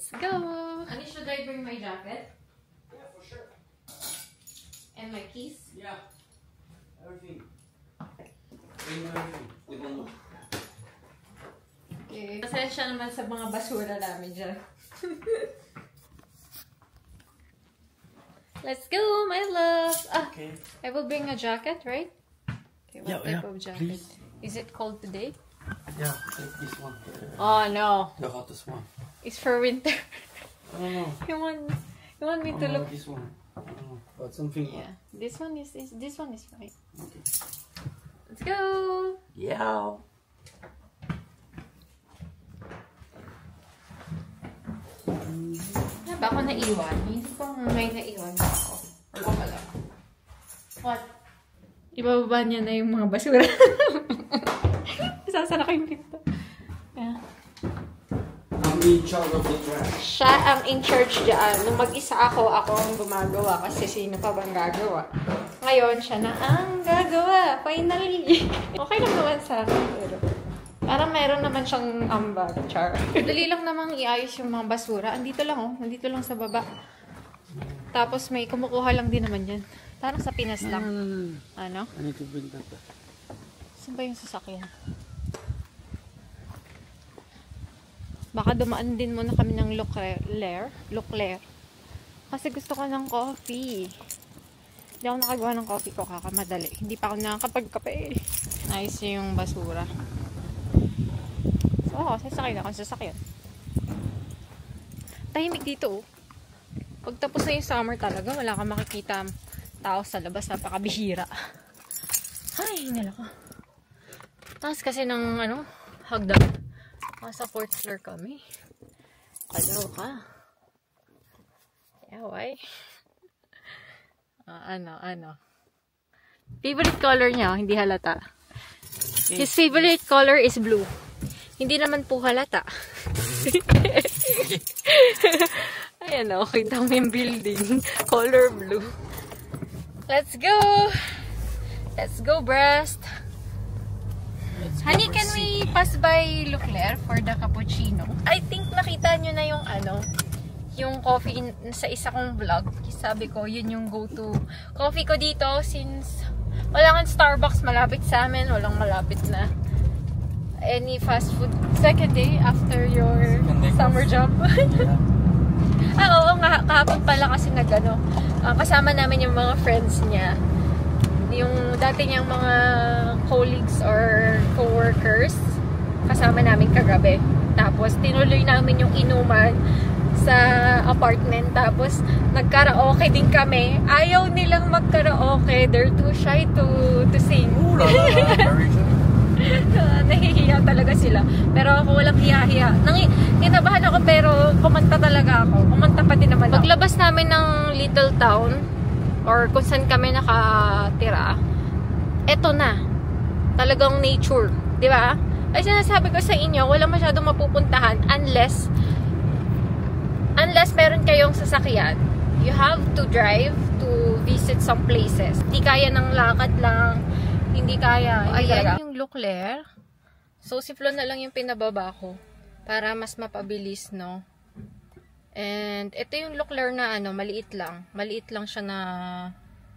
Let's go! Honey, should I bring my jacket? Yeah, for sure. And my keys? Yeah. Everything. Bring everything. We don't know. Okay. Pasensya naman sa mga basura namin dyan. Let's go, my love! Ah, Okay. I will bring a jacket, right? Okay, what type Yeah, of jacket? please. Is it cold today? Yeah, take this one. Oh, no. The hottest one. It's for winter. I don't know. You want me to look? This one. I don't know. But something. Yeah. This one is fine. Okay. Let's go! Yeah. Ano ba ako naiwan? Hindi ko may naiwan ba ako. Or ako lang. What? Ibababa niya na yung mga basura. Sasara ko yung pinto. Yeah. I'm in charge of the trash. Siya ang in charge dyan. Nung mag-isa ako ang gumagawa kasi sino pa bang gagawa? Ngayon, siya na ang gagawa. Finally! Okay lang naman sa akin. Pero parang meron naman siyang ambag. Char. Dali lang namang iayos yung mga basura. Andito lang oh. Nandito lang sa baba. Tapos may kumukuha lang din naman yan. Parang sa Pinas lang. Ano? I need to bring that back. Saan ba yung sasakyan? Baka dumaan din muna kami ng Leclerc. Kasi gusto ko ng coffee. Hindi ako nakagawa ng coffee ko kakamadali. Hindi pa ako nakakapagkape. Nice yung basura. So ako, sasakyan ako sa sasakyan. Tahimik dito oh. Pag tapos na yung summer talaga, wala kang makikita tao sa labas. Napakabihira. Ay, hinala ko. Taas kasi ng hagdan. Nasa 4th floor kami. Kalaw ka. Yeah, why? Ano. Favorite color niya, hindi halata. His favorite color is blue. Hindi naman po halata. Ayan o, kita mo yung building. Color blue. Let's go! Let's go, Brest! Honey, can we pass by Leclerc for the cappuccino? I think nakita nyo na yung yung coffee sa isa kong vlog. Sabi ko, yun yung go-to coffee ko dito since wala kang Starbucks malapit sa amin. Walang malapit na any fast food. Second day after your summer job. Oo nga, kahapon pala kasi kasama namin yung mga friends niya. Yung dati niyang mga colleagues or co-workers kasama namin kagabi. Tapos tinuloy namin yung inuman sa apartment. Tapos nagkaraoke din kami. Ayaw nilang magkaraoke. They're too shy to sing. Nahihiya talaga sila. Pero ako walang hiya-hiya. Kinabahan ako pero kumanta talaga ako. Kumanta pa din naman ako. Paglabas namin ng little town or kung saan kami nakatira, eto na. Talagang nature. Di ba? Ay sinasabi ko sa inyo, wala masyadong mapupuntahan unless meron kayong sasakyan. You have to drive to visit some places. Hindi kaya ng lakad lang. Hindi kaya. Ayan yung Leclerc. So, si Flo na lang yung pinababa ko para mas mapabilis, no? And ito yung Leclerc na maliit lang. Maliit lang siya na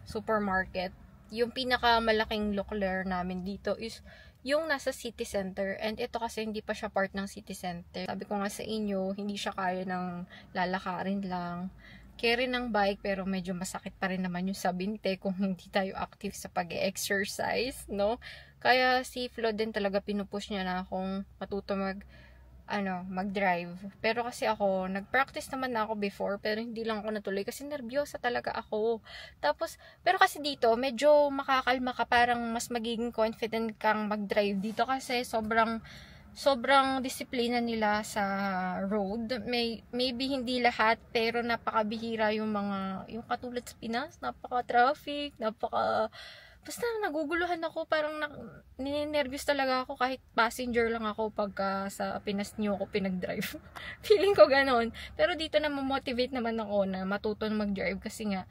supermarket. Yung pinakamalaking Leclerc namin dito is yung nasa city center. And ito kasi hindi pa siya part ng city center. Sabi ko nga sa inyo, hindi siya kaya ng lalakarin lang. Carry ng bike pero medyo masakit pa rin naman yung sa binte kung hindi tayo active sa pag-exercise, no? Kaya si Flo din talaga pinupush niya na akong matuto mag-drive. Pero kasi ako, nag-practice naman na ako before, pero hindi lang ako natuloy kasi nervyosa talaga ako. Tapos, pero kasi dito, medyo makakalma ka, parang mas magiging confident kang mag-drive dito kasi sobrang disiplina nila sa road. Maybe hindi lahat, pero napakabihira yung katulad sa Pinas, napaka-traffic, basta naguguluhan ako, parang ninenervyos talaga ako kahit passenger lang ako pagka sa Pinas niyo ako pinag-drive. Feeling ko ganoon. Pero dito na motivate naman ako na matuto mag-drive kasi nga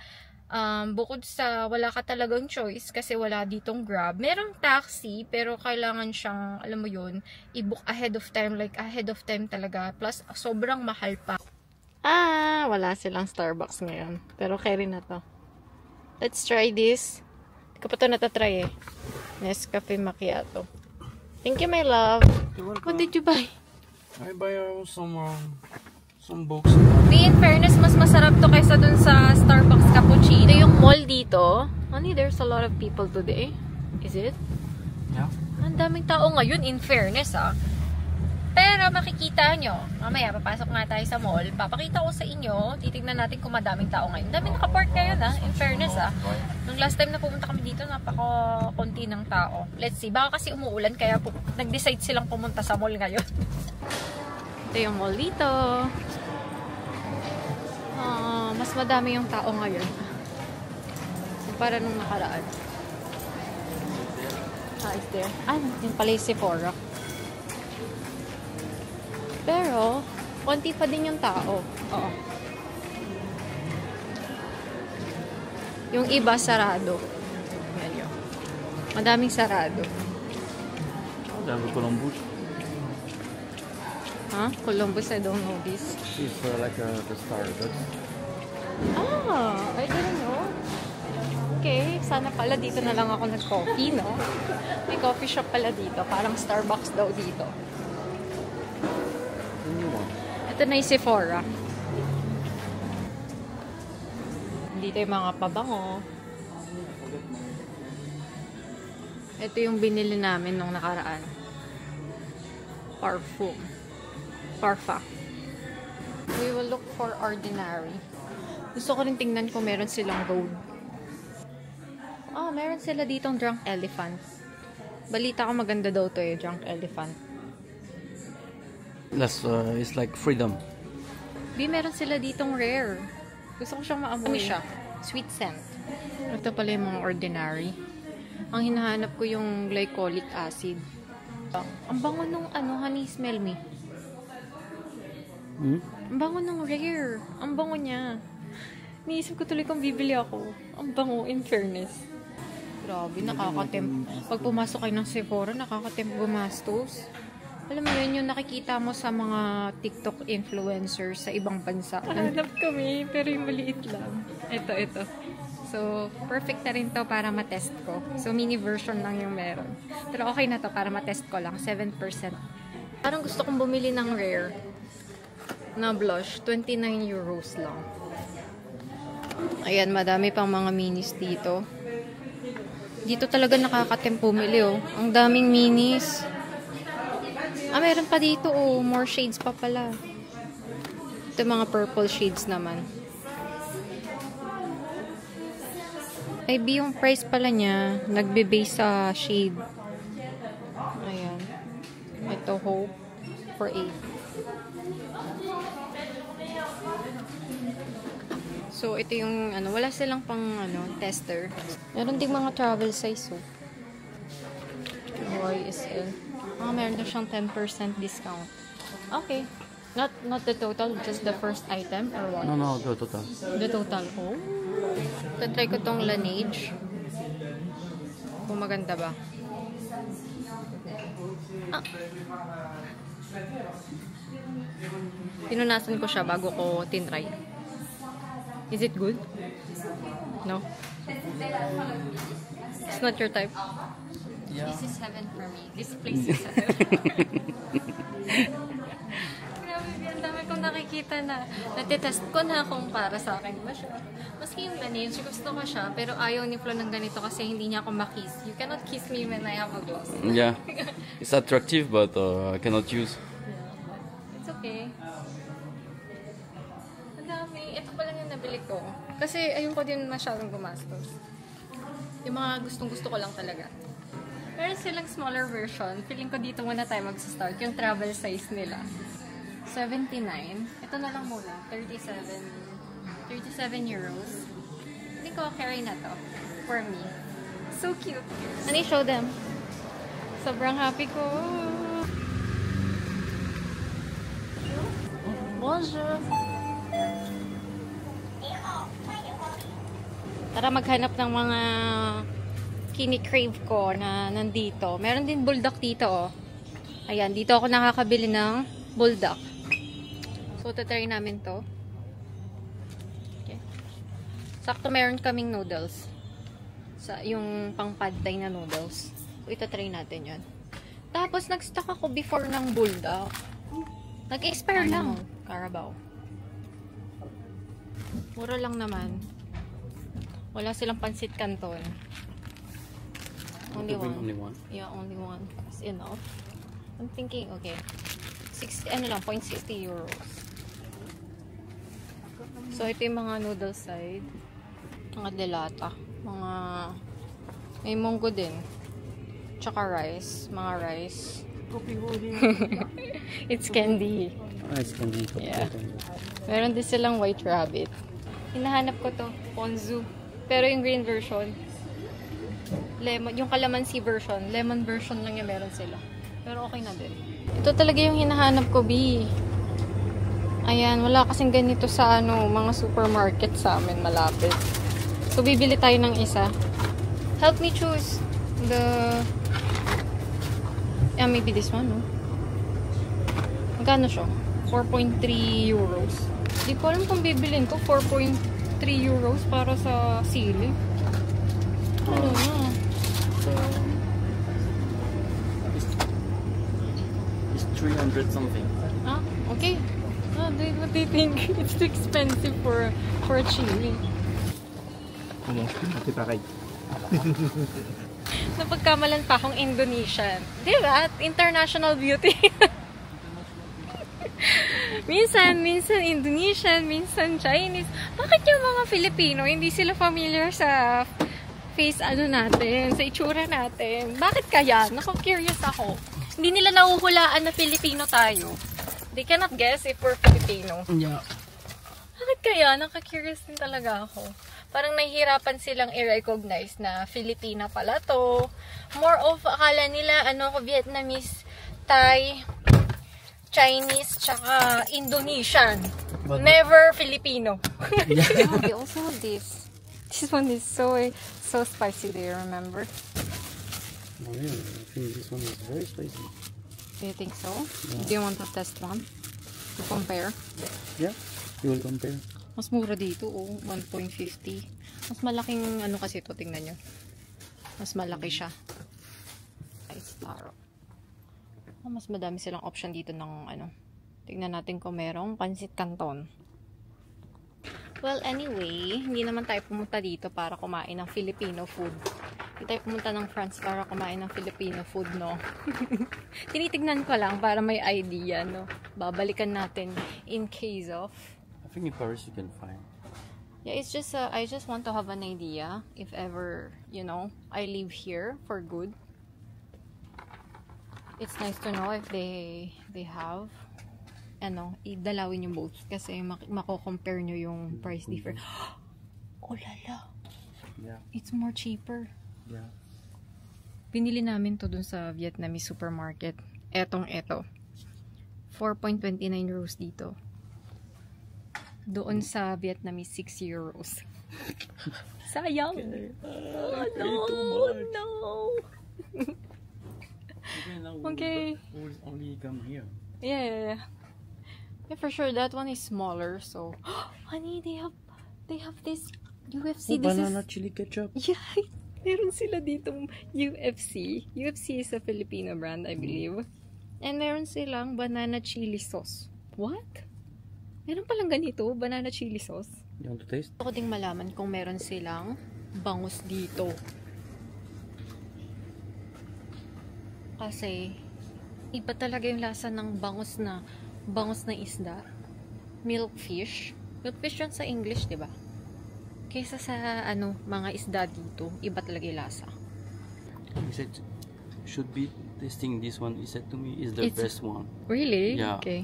bukod sa wala ka talagang choice kasi wala ditong Grab. Merong taxi pero kailangan siyang, alam mo yun, i-book ahead of time, like ahead of time talaga. Plus sobrang mahal pa. Wala silang Starbucks ngayon. Pero carry na to. Let's try this. Hindi ko pa ito natatry eh. Nescafe Macchiato. Thank you, my love. What did you buy? I buy some books. In fairness, mas masarap to kaysa dun sa Starbucks cappuccino. Yung mall dito, honey, there's a lot of people today. Is it? Yeah. Ang daming tao ngayon, in fairness Pero makikita nyo, mamaya papasok nga tayo sa mall, papakita ko sa inyo, titignan natin kung madaming tao ngayon. Daming nakapark ngayon in fairness Nung last time na pumunta kami dito, napaka-konti ng tao. Let's see, baka kasi umuulan, kaya nag-decide silang pumunta sa mall ngayon. Ito yung mall dito. Mas madami yung tao ngayon. Para nung nakaraan. Is there? Yun pala yung Sephora. Pero, konti pa din yung tao. Oo. Yung iba, sarado. Yan yun. Madaming sarado. Dami Columbus. Columbus, I don't know this. It's like the Starbucks. I didn't know. Okay, sana pala dito na lang ako nag-coffee, no? May coffee shop pala dito. Parang Starbucks daw dito. Ito na yung Sephora. Dito yung mga pabango. Ito yung binili namin nung nakaraan. Parfum. We will look for ordinary. Gusto ko rin tingnan kung meron silang gold. Meron sila ditong Drunk Elephant. Balita ko maganda daw to Drunk Elephant. It's like freedom. Meron sila ditong rare. Gusto ko siyang maamoy siya. Sweet scent. Ito pala yung mga ordinary. Ang hinahanap ko yung glycolic acid. Ang bango nung honey, smell me. Ang bango nung rare. Ang bango niya. Niisip ko tuloy kung bibili ako. Ang bango, in fairness. Grabe, nakakatempt. Pag pumasok kayo ng Sephora, nakakatempt gumastos. Alam mo yun, yung nakikita mo sa mga TikTok influencers sa ibang bansa. Hanap kami, pero yung maliit lang. Ito. So, perfect na rin to para matest ko. So, mini version lang yung meron. Pero okay na to para matest ko lang. 7%. Parang gusto kong bumili ng rare na blush. 29 euros lang. Ayan, madami pang mga minis dito. Dito talaga nakakatempt bumili Ang daming minis. Meron pa dito more shades pa pala. Ito mga purple shades naman. Yung price pala niya, nagbe-base sa shade. Ayan. Ito, Hope for 8. So, ito yung, wala silang pang, tester. Meron ding mga travel size, YSL. Meron na siyang 10% discount. Okay. Not the total, just the first item or what? No, the total. The total. Tatry ko tong Laneige. Kung maganda ba. Pinunasan ko siya bago ko tinry. Is it good? No? It's not your type? Yeah. This is heaven for me. This place is heaven. Grabe, ang dami kong nakikita na natitest ko na kung para sa akin ba siya. Maski yung Laneige, gusto ko siya, pero ayaw ni Flo ng ganito kasi hindi niya ako makiss. You cannot kiss me when I have a gloss. Yeah. It's attractive, but I cannot use. Yeah. It's okay. Ang dami. Ito pa lang yung nabili ko. Kasi ayun ko din masyadong gumastos. Yung mga gustong-gusto ko lang talaga. Meron silang smaller version. Feeling ko dito muna tayo mag-start. Yung travel size nila. 79. Ito na lang muna. 37 euros. Hindi ko carry na to. For me. So cute. Honey, show them. Sobrang happy ko. Bonjour. Tara maghanap ng mga kini-crave ko na nandito. Meron din bulldog dito, Ayan, dito ako nakakabili ng bulldog. So, tatry namin to. Sakto meron kaming noodles. Yung pang pad thai na noodles. Ito-try natin yun. Tapos, nag-stock ako before ng bulldog. Nag-expire lang. Carabao. Mura lang naman. Wala silang pansit canton. Only one. Only one? Yeah, only one. It's enough. I'm thinking, okay. 0.60 euros. So, ito yung mga noodle side. Mga delata. May munggo din. Tsaka rice. Mga rice. It's candy. Ah, it's candy. Yeah. Meron din silang white rabbit. Hinahanap ko to. Ponzu. Pero yung green version. Lemon. Yung calamansi version. Lemon version lang yung meron sila. Pero okay na din. Ito talaga yung hinahanap ko, B. Ayan. Wala kasing ganito sa mga supermarket sa amin malapit. So, bibili tayo ng isa. Help me choose yeah, maybe this one, no? Magkano siya? 4.3 euros. Di ko alam kung bibilin ko. 4.3 euros para sa sili. Ano na? So, It's 300 something. ah, okay. Ah, what do you think? It's too expensive for a chili. Napagkamalan pa akong Indonesian. Diba? International beauty. minsan Indonesian, minsan Chinese. Bakit yung mga Filipino, hindi sila familiar sa face natin, sa itsura natin? Bakit kaya? Curious ako. Hindi nila nahuhulaan na Filipino tayo. They cannot guess if we're Filipino. Yeah. Bakit kaya? Curious din talaga ako. Parang nahihirapan silang i-recognize na Filipina pala to. More of, akala nila, Vietnamese, Thai, Chinese, tsaka Indonesian. But never Filipino. Yeah. Oh, they also have this. This one is so spicy, do you remember? Oh, yeah. I think this one is very spicy. Do you think so? Yeah. Do you want to test one? To compare? Yeah. You will compare. Mas mura dito, 1.50. Mas malaking kasi ito, tingnan nyo. Mas malaki siya. Ice taro. Mas madami silang option dito ng Tingnan natin kung merong pansit canton. Well, anyway, hindi naman tayo pumunta dito para kumain ng Filipino food. Hindi tayo pumunta ng France para kumain ng Filipino food, no? Tinitignan ko lang para may idea, no? Babalikan natin in case of... I think in Paris you can find. Yeah, it's just I just want to have an idea if ever, I live here for good. It's nice to know if they have idalawin yung both kasi mako-compare nyo yung price difference. Oh lala. Yeah. It's more cheaper. Yeah. Binili namin to dun sa Vietnamese supermarket. Etong 4.29 euros dito. Doon sa Vietnamese 6 euros. Sayang. Oh, no. Okay. We'll only come here. Yeah. Yeah, for sure that one is smaller. So, honey, they have this UFC. Oh, banana chili ketchup. Yeah, meron sila ditong UFC. UFC is a Filipino brand, I believe. And meron silang banana chili sauce. What? Meron palang ganito, banana chili sauce. You want to taste? Ako ding malaman kung meron silang bangus dito. Kasi, iba talaga yung lasa ng bangus na isda. Milkfish. Milkfish yun sa English, diba? Kaysa sa, mga isda dito, iba talaga yung lasa. He said, should be tasting this one. He said to me, is the best one. Really? Yeah. Okay.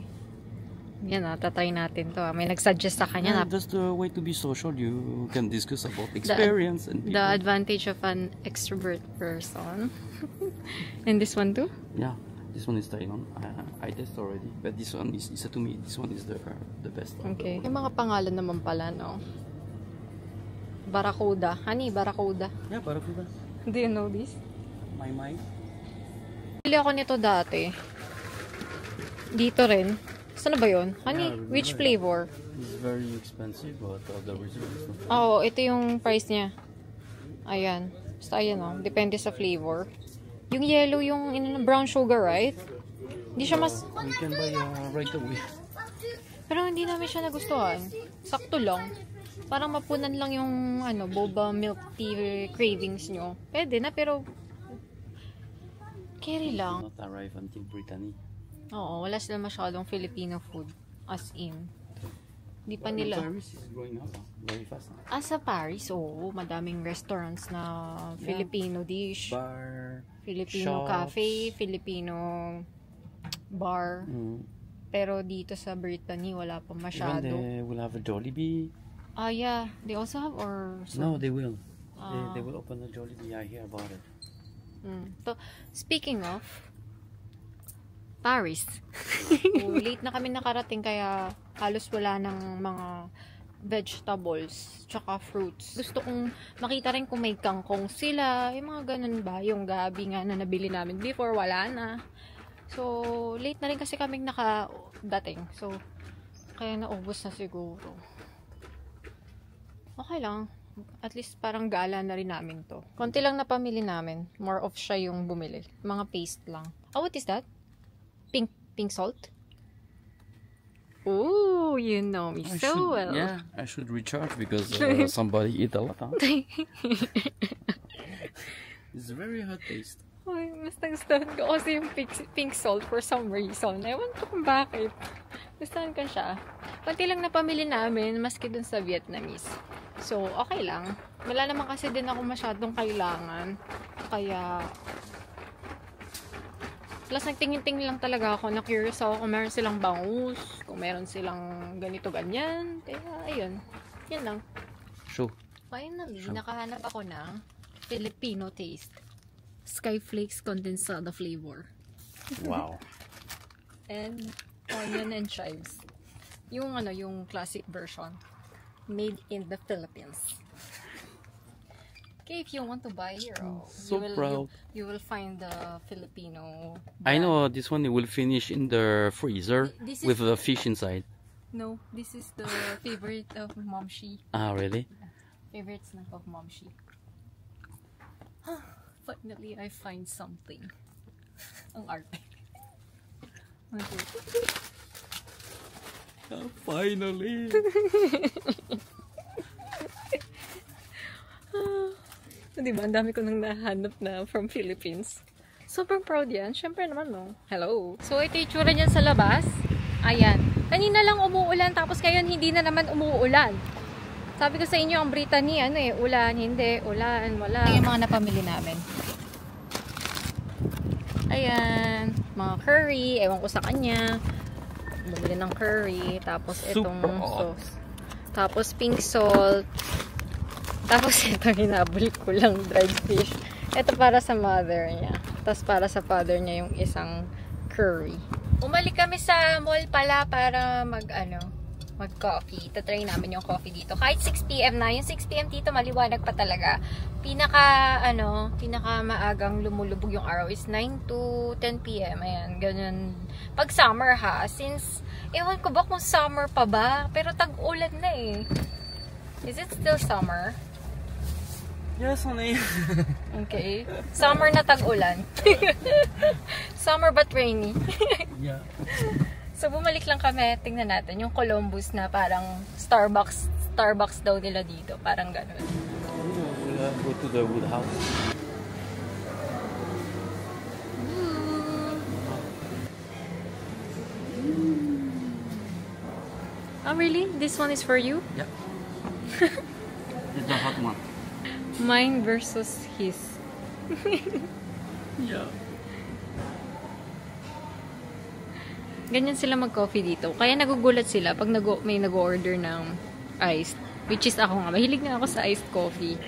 Yan tatry natin to. May nag-suggest sa kanya na Just the way to be social. You can discuss about experience and people. the advantage of an extrovert person. And this one too? Yeah, this one is Taiwan. I tested already, but this one is to me. This one is the best one. Okay. May mga pangalan naman pala, no? Barracuda. Honey, Barracuda. Yeah, Barracuda. Do you know this? My. Bili ako nito dati. Dito rin. Saan na ba yun? Honey, Yeah, which flavor? It's very expensive, but the result is not. Oo, ito yung price niya. Ayan. Basta ayan oh. Depende sa flavor. Yung yellow, yung brown sugar, right? Hindi siya mas... We can buy right away. Pero hindi namin siya nagustuhan. Sakto lang. Parang mapunan lang yung boba milk tea cravings nyo. Pwede na, pero... Carry lang. Not arrive until Brittany. Oo, wala sila masyadong Filipino food. As in. Hindi pa nila... Paris is growing up very fast. Sa Paris, oo. Madaming restaurants na Filipino dish. Bar, Filipino shops. cafe, Filipino bar. Pero dito sa Brittany, wala pa Even masyado. they will have a Jollibee. Yeah. They also have or... No, they will. They will open a Jollibee. I hear about it. So, speaking of Paris. Late na kami nakarating kaya halos wala ng mga vegetables tsaka fruits. Gusto kong makita rin kung may kangkong sila. Yung mga ganun ba? Yung gabi nga na nabili namin before, wala na. So, late na rin kasi kaming nakadating. So, kaya naubos na siguro. Okay lang. At least parang gala na rin namin to. Konti lang na pamili namin. More of siya yung bumili. Mga paste lang. Oh, what is that? Pink salt? Oh, you know me so well. Yeah, I should recharge because somebody eat a lot. Huh? It's very hot taste. Ay, mas nagustuhan ko kasi yung pink salt for some reason. Ewan ko kung bakit. Gustuhan ko siya. Konti lang na pamili namin, maski dun sa Vietnamese. So, okay lang. Wala naman kasi din ako masyadong kailangan. Kaya, plus nagtingin-tingin lang talaga ako. Na-curious ako kung meron silang bangus, kung meron silang ganito, ganyan. Kaya, ayun. Yan lang. Sure. Finally, nakahanap ako ng Filipino taste. Skyflakes condensada flavor. Wow. And onion and chives. Yung yung classic version. Made in the Philippines. Okay, if you want to buy here, So proud. You will find the Filipino brand. I know this one will finish in the freezer This with the fish inside. No, this is the favorite of Momshi. Ah, really? Favorite snack of Momshi. Finally, I find something. Ang arte. Finally. Diba, ang dami ko nang nahanap na from Philippines. Sobrang proud yan. Siyempre naman, no? Hello. So, ito yung tsura niyan sa labas. Ayan. Kanina lang umuulan, tapos ngayon hindi na naman umuulan. Sabi ko sa inyo, ang Brittany, ulan, hindi, ulan, wala. Yung mga napamili namin. Ayan. Mga curry. Ewan ko sa kanya. Bumili ng curry. Tapos itong sauce. Tapos pink salt. Tapos ito, hinabol ko lang dried fish. Ito para sa mother niya. Tapos para sa father niya yung isang curry. Umalik kami sa mall pala para mag-coffee. Tatry namin yung coffee dito. Kahit 6 PM na. Yung 6 PM dito, maliwanag pa talaga. Pinaka maagang lumulubog yung araw is 9 to 10 PM. Ayan, ganyan. Pag summer ha, since, ewan ko ba kung summer pa ba? Pero tag-ulan na eh. Is it still summer? Yes, honey. Okay. Summer na tag-ulan. Summer but rainy. Yeah. So, bumalik lang kami. Tingnan natin yung Columbus na parang Starbucks daw nila dito. Parang ganun. We'll go to the wood house. Oh, really? This one is for you? Yeah. It's the hot one. Mine versus his. Yeah. Ganyan sila mag-coffee dito. Kaya nagugulat sila pag may nag-order ng iced. Which is ako nga. Mahilig na ako sa iced coffee.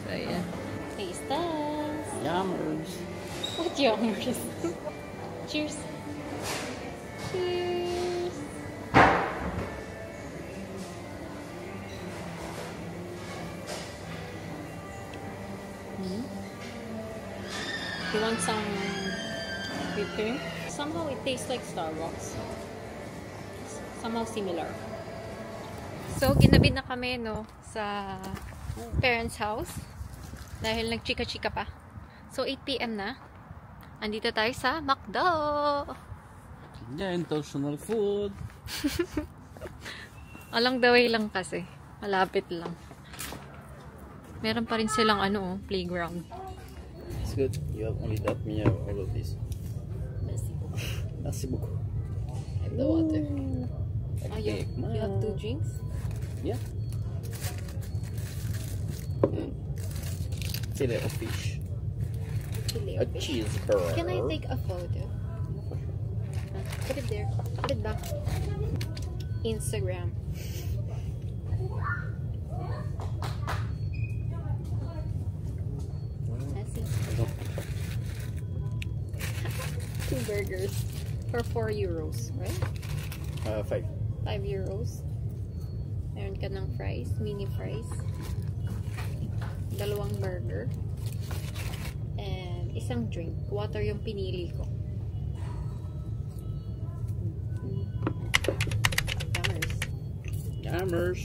So, ayan. Taste test. Yummers. What yummers? Cheers. Cheers. You want some whipped cream? Somehow it tastes like Starbucks. Somehow similar. So, ginabi na kami, no, sa parents' house. Dahil nagchika-chika pa. So, 8 PM na. Andito tayo sa McDo. Yeah, intentional food. Along the way lang kasi. Malapit lang. Meron pa rin silang ano, playground. It's good. You have only that. Me have all of this. Merci beaucoup. And the water. Okay, You have 2 drinks? Yeah. Fillet of fish. A cheeseburger. Can I take a photo? Put it there. Put it back. Instagram. Two burgers for 4 euros, right? 5. 5 euros. Meron ka ng fries, mini fries. Dalawang burger. And isang drink. Water yung pinili ko. Yummers. Yammers.